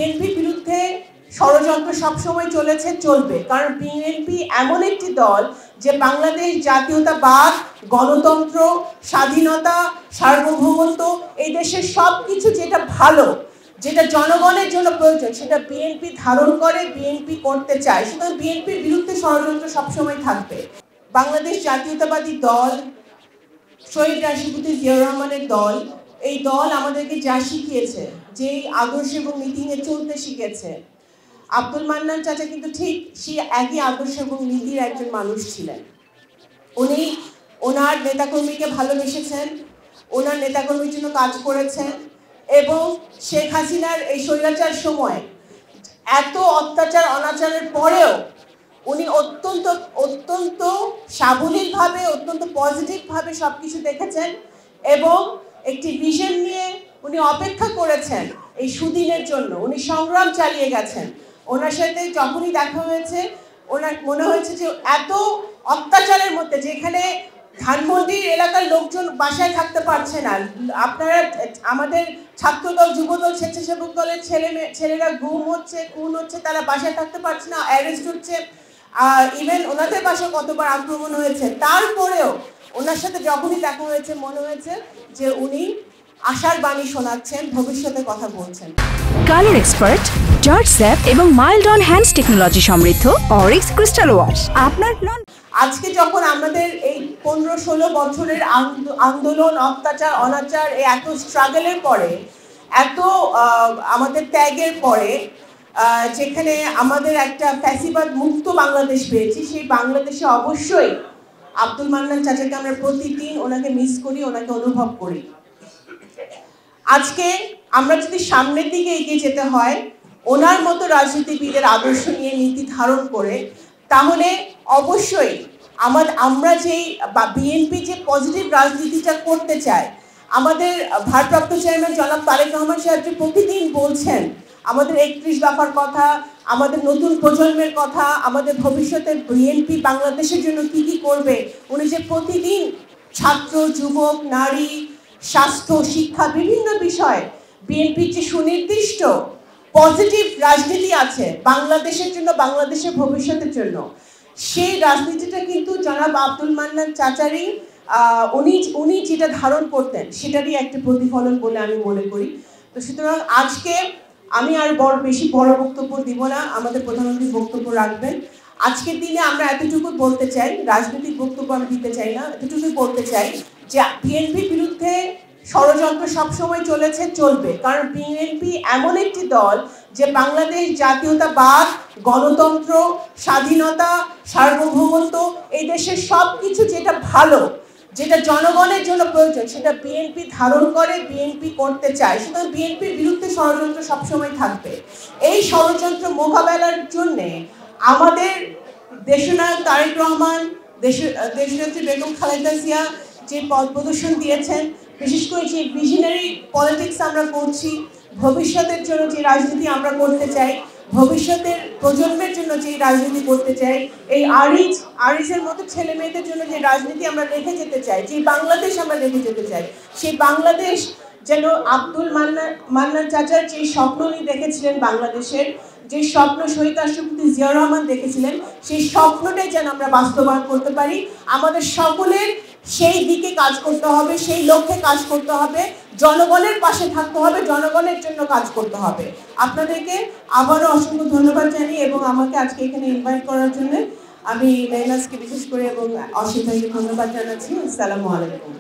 বিএনপির বিরুদ্ধে ষড়যন্ত্র সবসময় চলেছে, চলবে, কারণ বিএনপি এমন একটি দল যে বাংলাদেশ জাতীয়তাবাদ, গণতন্ত্র, স্বাধীনতা, সার্বভৌমত্ব, এই দেশের সবকিছু যেটা ভালো, যেটা জনগণের জন্য প্রয়োজন, সেটা বিএনপি ধারণ করে, বিএনপি করতে চায়। সুতরাং বিএনপির বিরুদ্ধে ষড়যন্ত্র সবসময় থাকবে। বাংলাদেশ জাতীয়তাবাদী দল, শহীদ রাষ্ট্রপতি জিয়াউর রহমানের দল, এই দল আমাদেরকে যা শিখিয়েছে, যে আদর্শ এবং নীতি নিয়ে চলতে শিখেছে, আব্দুল মান্নান চাচা কিন্তু ঠিক সেই একই আদর্শ এবং নীতির একজন মানুষ ছিলেন। উনি ওনার নেতাকর্মীকে ভালোবেসেছেন, ওনার নেতাকর্মীর জন্য কাজ করেছেন, এবং শেখ হাসিনার এই স্বৈরাচার সময় এত অত্যাচার অনাচারের পরেও উনি অত্যন্ত সাবলীলভাবে, অত্যন্ত পজিটিভভাবে সবকিছু দেখেছেন এবং একটি ভিশন নিয়ে উনি অপেক্ষা করেছেন এই সুদিনের জন্য। উনি সংগ্রাম চালিয়ে গেছেন। ওনার সাথে যখনই দেখা হয়েছে, ওনার মনে হয়েছে যে এত অত্যাচারের মধ্যে, যেখানে ধানমন্ডির এলাকার লোকজন বাসায় থাকতে পারছে না, আপনারা আমাদের ছাত্রদল, যুবদল, স্বেচ্ছাসেবক দলের ছেলেরা গুম হচ্ছে, খুন হচ্ছে, তারা বাসায় থাকতে পারছে না, অ্যারেস্ট হচ্ছে, ইভেন ওনাদের বাসায় কতবার আক্রমণ হয়েছে। তারপরেও ওনার সাথে যখনই দেখা হয়েছে মনে হয়েছে যে উনি আশার বাণী শোনাচ্ছেন, ভবিষ্যতে কথা বলছেন। কালার এক্সপার্ট, জর্জ স্যাপ এবং মাইল্ড অন হ্যান্ডস টেকনোলজি সমৃদ্ধ অরিক্স ক্রিস্টাল ওয়াশ আপনার আজকে যখন আমাদের এই 15-16 বছরের আন্দোলন, অত্যাচার, অনাচার, এত স্ট্রাগলের পরে, এত আমাদের ত্যাগের পরে, যেখানে আমাদের একটা ফ্যাসিবাদ মুক্ত বাংলাদেশ পেয়েছি, সেই বাংলাদেশে অবশ্যই আব্দুল মান্নান চাচাকে আমরা প্রতিদিন ওনাকে মিস করি, ওনাকে অনুভব করি। আজকে আমরা যদি সামনের দিকে এগিয়ে যেতে হয় ওনার মতো রাজনীতিবিদের আদর্শ নিয়ে, নীতি ধারণ করে, তাহলে অবশ্যই আমরা যেই বিএনপি যে পজিটিভ রাজনীতিটা করতে চায়, আমাদের ভারপ্রাপ্ত চেয়ারম্যান জনাব তারেক রহমান সাহেব যে প্রতিদিন বলছেন আমাদের 31 দফার কথা, আমাদের নতুন প্রজন্মের কথা, আমাদের ভবিষ্যতে বিএনপি বাংলাদেশের জন্য কি কি করবে, উনি যে প্রতিদিন ছাত্র, যুবক, নারী, স্বাস্থ্য, শিক্ষা, বিভিন্ন বিষয়ে বিএনপির যে সুনির্দিষ্ট পজিটিভ রাজনীতি আছে বাংলাদেশের জন্য, বাংলাদেশের ভবিষ্যতের জন্য, সেই রাজনীতিটা কিন্তু জনাব আব্দুল মান্নান চাচারই উনি যেটা ধারণ করতেন সেটারই একটা প্রতিফলন বলে আমি মনে করি। তো সুতরাং আজকে আমি আর বেশি বড় বক্তব্য দিব না, আমাদের প্রধানমন্ত্রী বক্তব্য রাখবেন। আজকের দিনে আমরা এতটুকু বলতে চাই, রাজনৈতিক বক্তব্য আমি দিতে চাই না, এতটুকু বলতে চাই যে বিএনপির বিরুদ্ধে ষড়যন্ত্র সবসময় চলেছে, চলবে, কারণ বিএনপি এমন একটি দল যে বাংলাদেশ জাতীয়তাবাদ, গণতন্ত্র, স্বাধীনতা, সার্বভৌমত্ব, এই দেশের সবকিছু যেটা ভালো, যেটা জনগণের জন্য প্রয়োজন, সেটা বিএনপি ধারণ করে, বিএনপি করতে চায়। সুতরাং বিএনপির বিরুদ্ধে ষড়যন্ত্র সবসময় থাকবে। এই ষড়যন্ত্র মোকাবেলার জন্যে আমাদের দেশনায়ক তারেক রহমান, দেশনেত্রী বেগম খালেদা জিয়া যে পথ প্রদর্শন দিয়েছেন, বিশেষ করে যে ভিশনারি পলিটিক্স আমরা করছি, ভবিষ্যতের জন্য যে রাজনীতি আমরা করতে চাই, ভবিষ্যতের প্রজন্মের জন্য যে রাজনীতি করতে চাই, এই আরিজের মতো ছেলে মেয়েদের জন্য যে রাজনীতি আমরা রেখে যেতে চাই, যে বাংলাদেশ আমরা রেখে যেতে চাই, সেই বাংলাদেশ যেন আব্দুল মান্নান চাচার যে স্বপ্ন উনি দেখেছিলেন, বাংলাদেশের যে স্বপ্ন শহীদ রাষ্ট্রপতি জিয়াউর রহমান দেখেছিলেন, সেই স্বপ্নটাই যেন আমরা বাস্তবায়ন করতে পারি। আমাদের সকলের সেই দিকে কাজ করতে হবে, সেই লক্ষ্যে কাজ করতে হবে, জনগণের পাশে থাকতে হবে, জনগণের জন্য কাজ করতে হবে। আপনাদেরকে আবারও অসংখ্য ধন্যবাদ জানিয়ে এবং আমাকে আজকে এখানে ইনভাইট করার জন্য আমি মেহনাজকে বিশেষ করে এবং অসীম ভাইকে ধন্যবাদ জানাচ্ছি। আসসালামু আলাইকুম।